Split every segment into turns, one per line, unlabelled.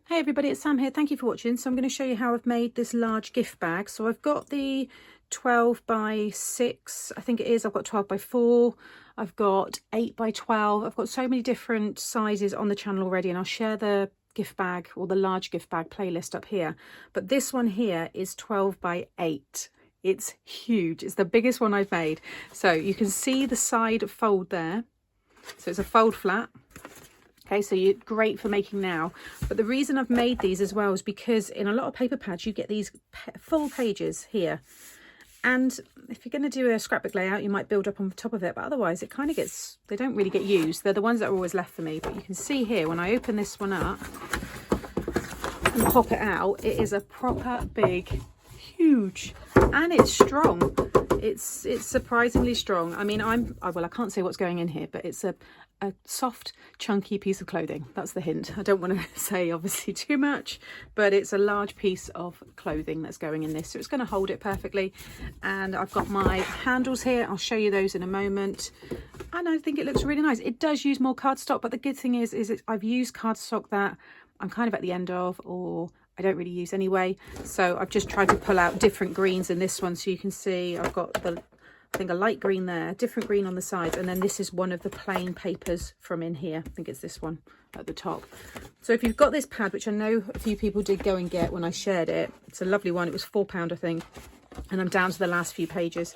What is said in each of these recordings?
Hey everybody, it's Sam here. Thank you for watching. So I'm going to show you how I've made this large gift bag. So I've got the 12 by 6, I think it is. I've got 12 by 4. I've got 8 by 12. I've got so many different sizes on the channel already, and I'll share the gift bag or the large gift bag playlist up here. But this one here is 12 by 8. It's huge. It's the biggest one I've made. So you can see the side fold there. So it's a fold flat. Okay, so you're great for making now. But the reason I've made these as well is because in a lot of paper pads, you get these full pages here. And if you're going to do a scrapbook layout, you might build up on top of it. But otherwise, it kind of gets, they don't really get used. They're the ones that are always left for me. But you can see here, when I open this one up and pop it out, it is a proper big, huge, and it's strong. It's surprisingly strong. I mean, well, I can't say what's going in here, but it's a soft, chunky piece of clothing. That's the hint. I don't want to say obviously too much, but it's a large piece of clothing that's going in this. So it's going to hold it perfectly. And I've got my handles here. I'll show you those in a moment. And I think it looks really nice. It does use more cardstock, but the good thing is I've used cardstock that I'm kind of at the end of, or I don't really use anyway. So I've just tried to pull out different greens in this one. So you can see I've got I think a light green there, different green on the sides, and then this is one of the plain papers from in here. I think it's this one at the top. So if you've got this pad, which I know a few people did go and get when I shared it, it's a lovely one. It was £4, I think, and I'm down to the last few pages.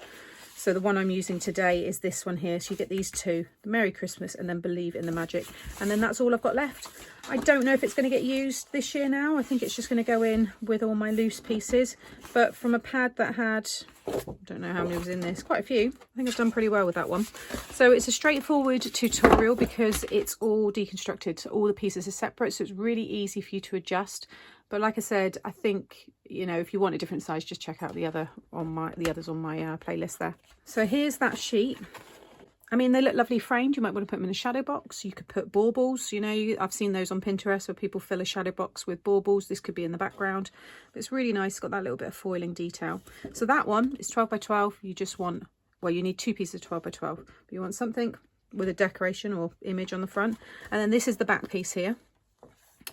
So the one I'm using today is this one here. So you get these two, Merry Christmas and then Believe in the Magic. And then that's all I've got left. I don't know if it's going to get used this year now. I think it's just going to go in with all my loose pieces. But from a pad that had, I don't know how many was in this, quite a few. I think I've done pretty well with that one. So it's a straightforward tutorial because it's all deconstructed. So all the pieces are separate. So it's really easy for you to adjust. But like I said, I think, you know, if you want a different size, just check out the others on my playlist there. So here's that sheet. I mean, they look lovely framed. You might want to put them in a shadow box. You could put baubles. You know, I've seen those on Pinterest where people fill a shadow box with baubles. This could be in the background. But it's really nice. It's got that little bit of foiling detail. So that one is 12 by 12. You just want, well, you need 2 pieces of 12 by 12. But you want something with a decoration or image on the front. And then this is the back piece here.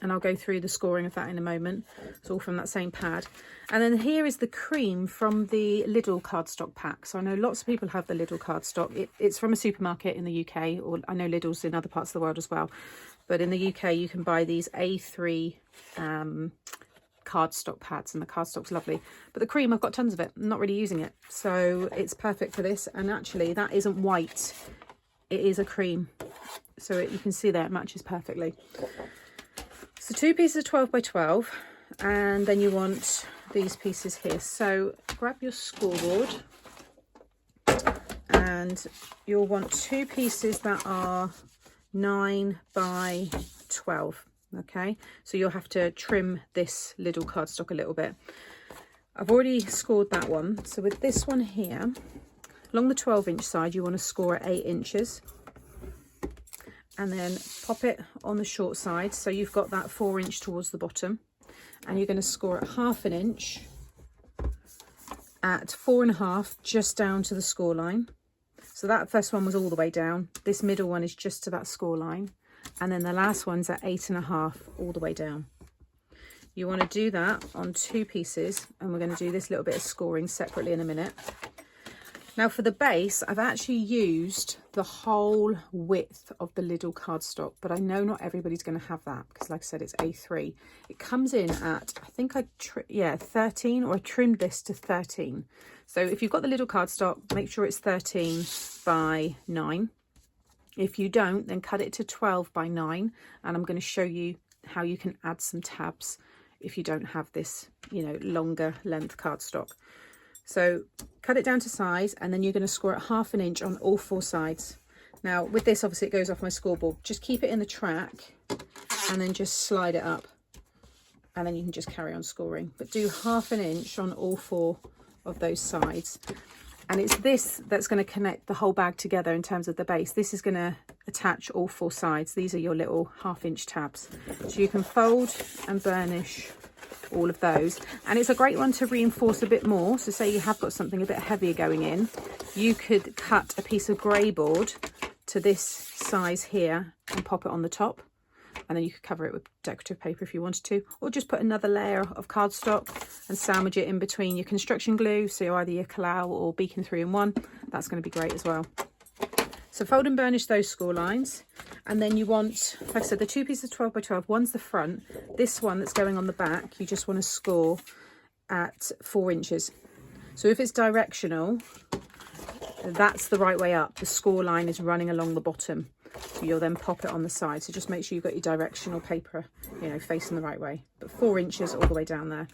And I'll go through the scoring of that in a moment. It's all from that same pad. And then here is the cream from the Lidl cardstock pack. So I know lots of people have the Lidl cardstock. It's from a supermarket in the UK, or I know Lidl's in other parts of the world as well. But in the UK, you can buy these A3 cardstock pads, and the cardstock's lovely. But the cream, I've got tons of it. I'm not really using it. So it's perfect for this. And actually, that isn't white. It is a cream. So you can see there, it matches perfectly. So 2 pieces of 12 by 12, and then you want these pieces here. So grab your scoreboard, and you'll want 2 pieces that are 9 by 12. Okay, so you'll have to trim this Lidl cardstock a little bit. I've already scored that one. So with this one here, along the 12-inch side, you want to score at 8 inches. And then pop it on the short side, so you've got that 4-inch towards the bottom, and you're going to score at 1/2 inch at 4.5 just down to the score line. So that first one was all the way down. This middle one is just to that score line, and then the last one's at 8.5 all the way down. You want to do that on 2 pieces, and we're going to do this little bit of scoring separately in a minute. Now for the base, I've actually used the whole width of the Lidl cardstock, but I know not everybody's going to have that because, like I said, it's A3. It comes in at, I think 13, or I trimmed this to 13. So if you've got the Lidl cardstock, make sure it's 13 by 9. If you don't, then cut it to 12 by 9, and I'm going to show you how you can add some tabs if you don't have this, you know, longer length cardstock. So cut it down to size, and then you're going to score at 1/2 inch on all 4 sides. Now with this, obviously it goes off my scoreboard. Just keep it in the track and then just slide it up, and then you can just carry on scoring. But do 1/2 inch on all 4 of those sides. And it's this that's going to connect the whole bag together in terms of the base. This is going to attach all 4 sides. These are your little 1/2 inch tabs. So you can fold and burnish all of those, and it's a great one to reinforce a bit more. So say you have got something a bit heavier going in, you could cut a piece of grey board to this size here and pop it on the top. and then you could cover it with decorative paper if you wanted to, or just put another layer of cardstock and sandwich it in between your construction glue, so either your Kalau or Beacon 3-in-1. That's going to be great as well. So fold and burnish those score lines, and then you want, like I said, the two pieces of 12 by 12, one's the front, this one that's going on the back, you just want to score at 4 inches. So if it's directional, that's the right way up. The score line is running along the bottom. So you'll then pop it on the side. So just make sure you've got your directional paper, you know, facing the right way. But 4 inches all the way down there.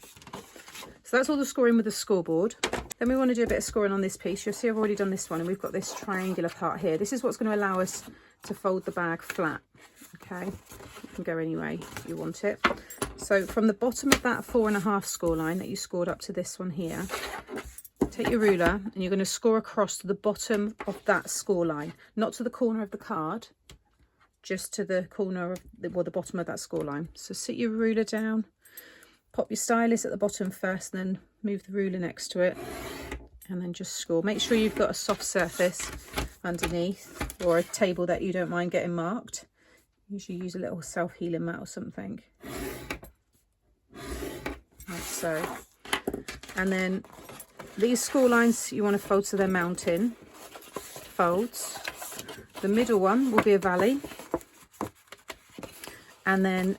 So that's all the scoring with the scoreboard. Then we want to do a bit of scoring on this piece. You'll see I've already done this one, and we've got this triangular part here. This is what's going to allow us to fold the bag flat. Okay, you can go any way you want it. So from the bottom of that 4.5 score line that you scored up to this one here, take your ruler and you're going to score across to the bottom of that score line, not to the corner of the card, just to the corner of the bottom of that score line. So sit your ruler down, pop your stylus at the bottom first, and then move the ruler next to it, and then just score. Make sure you've got a soft surface underneath, or a table that you don't mind getting marked. Usually use a little self-healing mat or something, like so. And then these score lines you want to fold so they're mounting folds. The middle one will be a valley, and then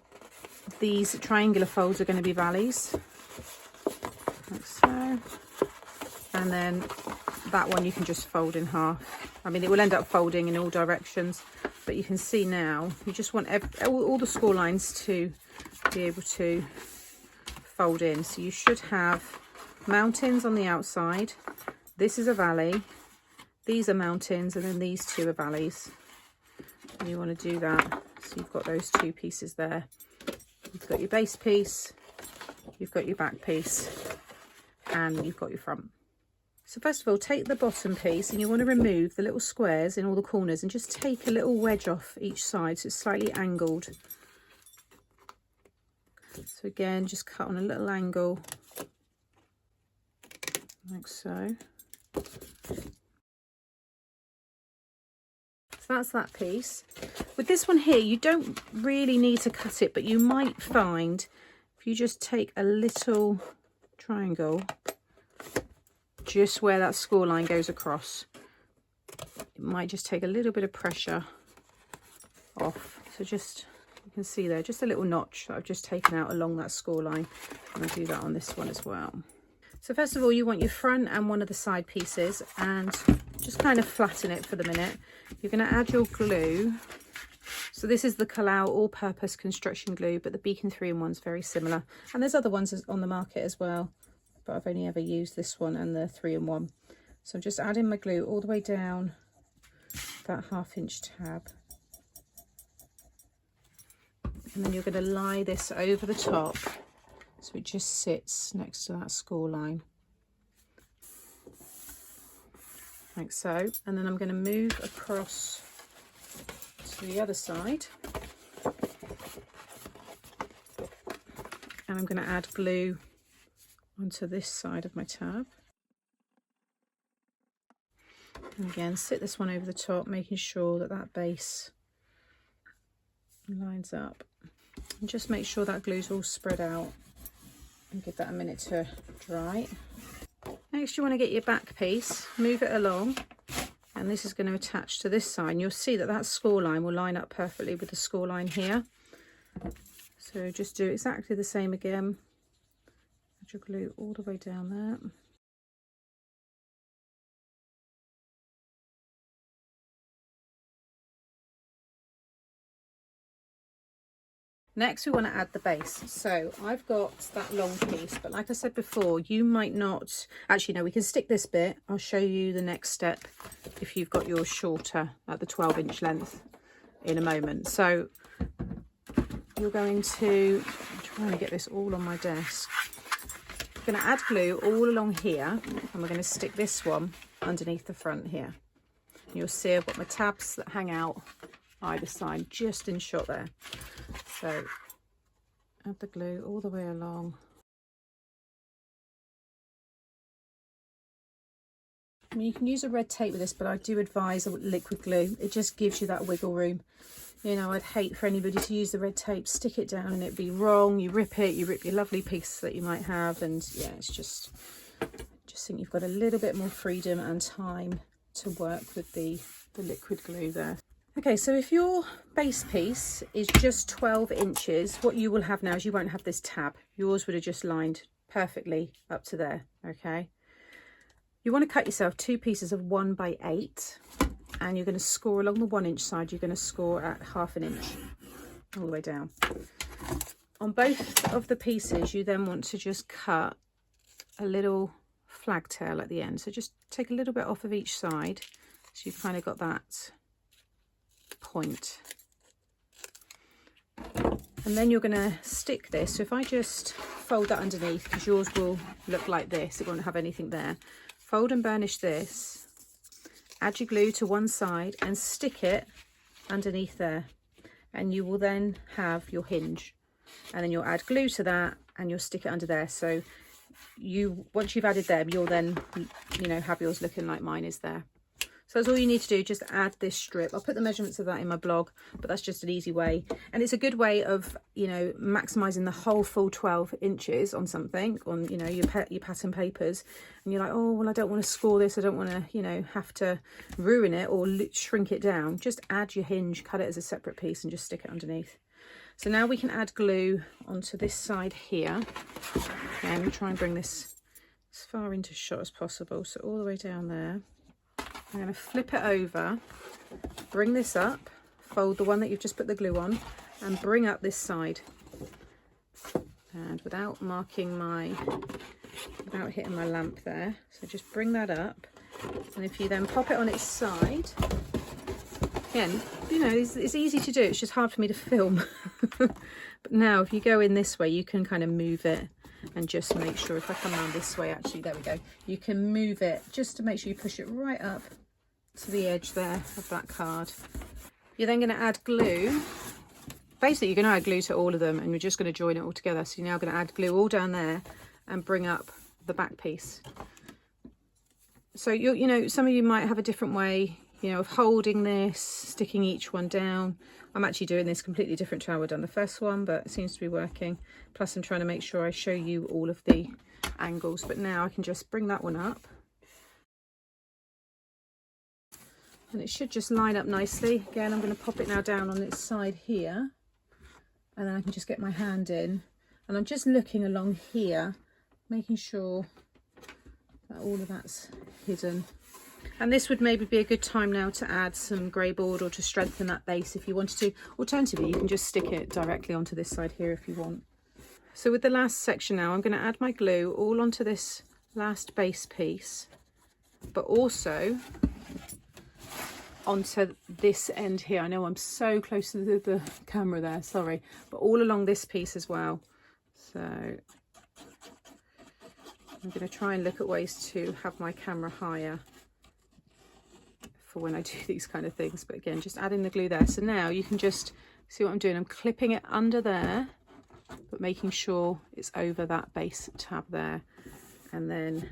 these triangular folds are going to be valleys, like so. And then that one you can just fold in half. I mean, it will end up folding in all directions, but you can see now you just want all the score lines to be able to fold in. So you should have mountains on the outside. This is a valley, these are mountains, and then these two are valleys. And you want to do that, so you've got those two pieces there. You've got your base piece, you've got your back piece, and you've got your front. So first of all, take the bottom piece and you want to remove the little squares in all the corners and just take a little wedge off each side so it's slightly angled. So again, just cut on a little angle, like so. So that's that piece. With this one here, you don't really need to cut it, but you might find if you just take a little triangle just where that score line goes across, it might just take a little bit of pressure off. So just, you can see there, just a little notch that I've just taken out along that score line. And I'll do that on this one as well. So first of all, you want your front and one of the side pieces, and just kind of flatten it for the minute. You're going to add your glue. So this is the Kalau all-purpose construction glue, but the Beacon 3-in-1 is very similar. And there's other ones on the market as well, but I've only ever used this one and the 3-in-1. So I'm just adding my glue all the way down that 1/2 inch tab. And then you're going to lie this over the top so it just sits next to that score line, like so. And then I'm going to move across to the other side, and I'm going to add glue onto this side of my tab. And again, sit this one over the top, making sure that that base lines up. And just make sure that glue's all spread out, and give that a minute to dry. Next, you want to get your back piece, move it along, and this is going to attach to this side. And you'll see that that score line will line up perfectly with the score line here. So just do exactly the same again. Add your glue all the way down there. Next, we want to add the base. So I've got that long piece, but like I said before, you might not, actually no, we can stick this bit. I'll show you the next step if you've got yours shorter at the 12-inch length in a moment. So you're going to, I'm trying to get this all on my desk. I'm going to add glue all along here, and we're going to stick this one underneath the front here. You'll see I've got my tabs that hang out either side, just in shot there. So add the glue all the way along. I mean, you can use a red tape with this, but I do advise a liquid glue. It just gives you that wiggle room You know, I'd hate for anybody to use the red tape, stick it down and it'd be wrong. You rip it, you rip your lovely piece that you might have, and yeah, it's just think you've got a little bit more freedom and time to work with the liquid glue there. Okay, so if your base piece is just 12 inches, what you will have now is you won't have this tab. Yours would have just lined perfectly up to there, okay? You want to cut yourself 2 pieces of 1 by 8, and you're going to score along the 1 inch side, you're going to score at 1/2 inch all the way down. On both of the pieces, you then want to just cut a little flag tail at the end. So just take a little bit off of each side, so you've kind of got that point. And then you're going to stick this. So if I just fold that underneath, because yours will look like this, it won't have anything there. Fold and burnish this, add your glue to one side and stick it underneath there, and you will then have your hinge, and then you'll add glue to that and you'll stick it under there. So once you've added them, you'll then, you know, have yours looking like mine is there. So that's all you need to do, just add this strip. I'll put the measurements of that in my blog, but that's just an easy way. And it's a good way of, you know, maximising the whole full 12 inches on something, on, you know, your pattern papers. And you're like, oh, well, I don't want to score this. I don't want to, you know, have to ruin it or shrink it down. Just add your hinge, cut it as a separate piece and just stick it underneath. So now we can add glue onto this side here. And try and bring this as far into shot as possible. So all the way down there. I'm going to flip it over, bring this up, fold the one that you've just put the glue on, and bring up this side. And without hitting my lamp there, so just bring that up. And if you then pop it on its side, again, you know, it's easy to do, it's just hard for me to film. But now if you go in this way, you can kind of move it and just make sure, if I come around this way, actually, there we go, you can move it just to make sure you push it right up to the edge there of that card. You're then going to add glue. Basically, you're going to add glue to all of them, and you're just going to join it all together. So you're now going to add glue all down there and bring up the back piece. So you know, some of you might have a different way, you know, of holding this, sticking each one down. I'm actually doing this completely different to how I've done the first one, but it seems to be working. Plus I'm trying to make sure I show you all of the angles, but now I can just bring that one up. And it should just line up nicely. Again, I'm going to pop it now down on its side here, and then I can just get my hand in. And I'm just looking along here, making sure that all of that's hidden. And this would maybe be a good time now to add some grey board or to strengthen that base if you wanted to. Alternatively, you can just stick it directly onto this side here if you want. So with the last section now, I'm going to add my glue all onto this last base piece, but also onto this end here. I know I'm so close to the camera there, sorry, but all along this piece as well. So I'm going to try and look at ways to have my camera higher for when I do these kind of things, but again, just adding the glue there. So now you can just see what I'm doing. I'm clipping it under there, but making sure it's over that base tab there, and then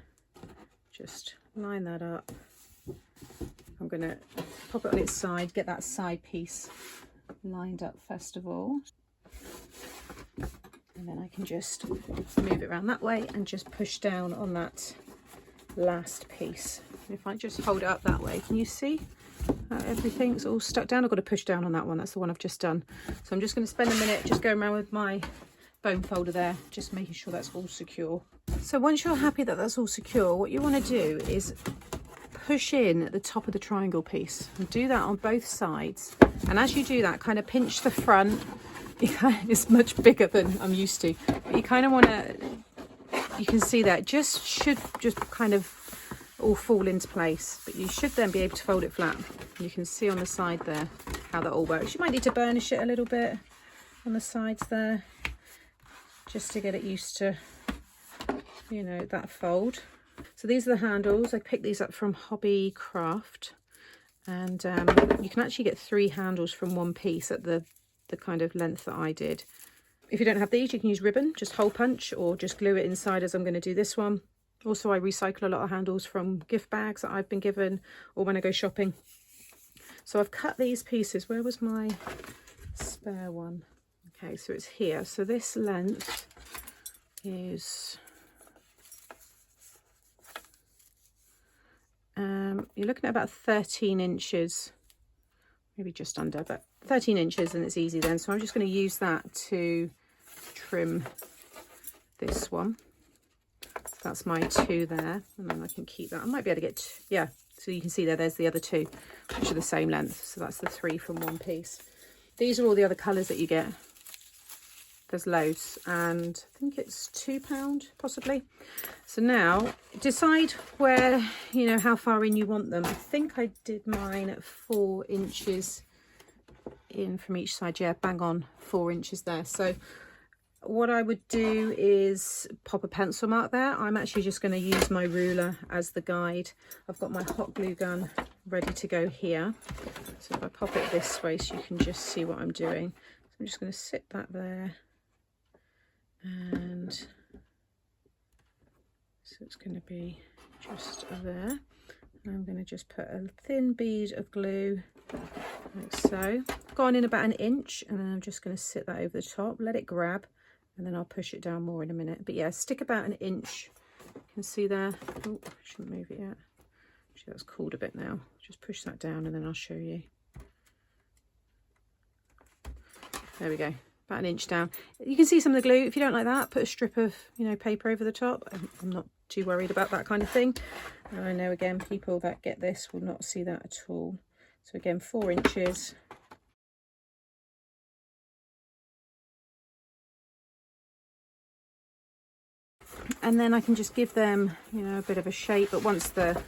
just line that up. I'm going to pop it on its side, get that side piece lined up first of all, and then I can just move it around that way and just push down on that last piece. If I just hold it up that way, can you see everything's all stuck down? I've got to push down on that one. That's the one I've just done. So I'm just going to spend a minute just going around with my bone folder there, just making sure that's all secure. So once you're happy that that's all secure, what you want to do is push in at the top of the triangle piece and do that on both sides. And as you do that, kind of pinch the front. It's much bigger than I'm used to, but you kind of want to, you can see that should just kind of all fall into place, but you should then be able to fold it flat. You can see on the side there how that all works. You might need to burnish it a little bit on the sides there just to get it used to, you know, that fold. So these are the handles. I picked these up from Hobby Craft, and you can actually get 3 handles from one piece at the kind of length that I did. If you don't have these, you can use ribbon, just hole punch, or just glue it inside as I'm going to do this one. Also, I recycle a lot of handles from gift bags that I've been given or when I go shopping. So I've cut these pieces. Where was my spare one? Okay, so it's here. So this length is, you're looking at about 13 inches, maybe just under, but 13 inches, and it's easy then. So I'm just going to use that to trim this one. That's my 2 there, and then I can keep that. I might be able to get, yeah, so you can see there's the other 2, which are the same length. So that's the 3 from one piece. These are all the other colours that you get. There's loads, and I think it's £2 possibly. So now decide where, you know, how far in you want them. I think I did mine at 4 inches in from each side. Yeah, bang on 4 inches there. So what I would do is pop a pencil mark there. I'm actually just going to use my ruler as the guide. I've got my hot glue gun ready to go here. So if I pop it this way so you can just see what I'm doing. So I'm just going to sit that there. And so it's going to be just there. And I'm going to just put a thin bead of glue like so. Gone in about 1 inch, and then I'm just going to sit that over the top, let it grab, and then I'll push it down more in a minute. But yeah, stick about 1 inch. You can see there. Oh, I shouldn't move it yet. Actually, that's cooled a bit now. Just push that down, and then I'll show you. There we go. About 1 inch down. You can see some of the glue. If you don't like that, put a strip of, you know, paper over the top. I'm not too worried about that kind of thing. And I know, again, people that get this will not see that at all. So again, 4 inches. And then I can just give them, you know, a bit of a shape. But once the,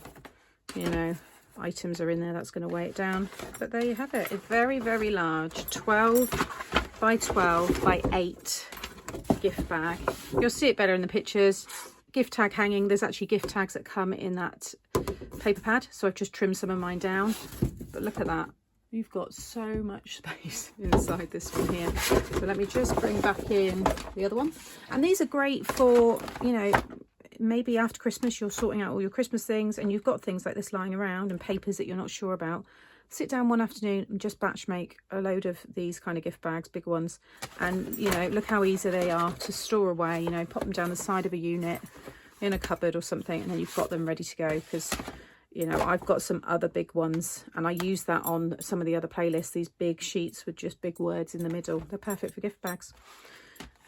you know, items are in there, that's going to weigh it down. But there you have it. A very, very large 12 by 12 by 8 gift bag. You'll see it better in the pictures. Gift tag hanging. There's actually gift tags that come in that paper pad, so I've just trimmed some of mine down. But look at that, you've got so much space inside this one here. So let me just bring back in the other one. And these are great for, you know, maybe after Christmas you're sorting out all your Christmas things and you've got things like this lying around and papers that you're not sure about. Sit down one afternoon and just batch make a load of these kind of gift bags, big ones, and, you know, look how easy they are to store away. You know, pop them down the side of a unit in a cupboard or something, and then you've got them ready to go. Because, you know, I've got some other big ones, and I use that on some of the other playlists, these big sheets with just big words in the middle. They're perfect for gift bags.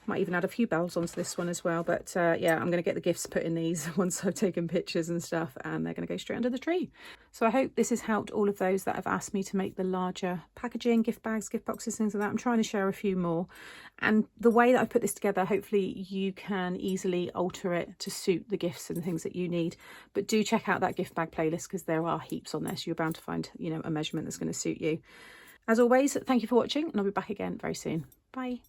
Might even add a few bells onto this one as well. But yeah, I'm going to get the gifts put in these once I've taken pictures and stuff, and they're going to go straight under the tree. So I hope this has helped all of those that have asked me to make the larger packaging, gift bags, gift boxes, things like that. I'm trying to share a few more, and the way that I put this together, hopefully you can easily alter it to suit the gifts and things that you need. But do check out that gift bag playlist, because there are heaps on there, so you're bound to find, you know, a measurement that's going to suit you. As always, thank you for watching, and I'll be back again very soon. Bye.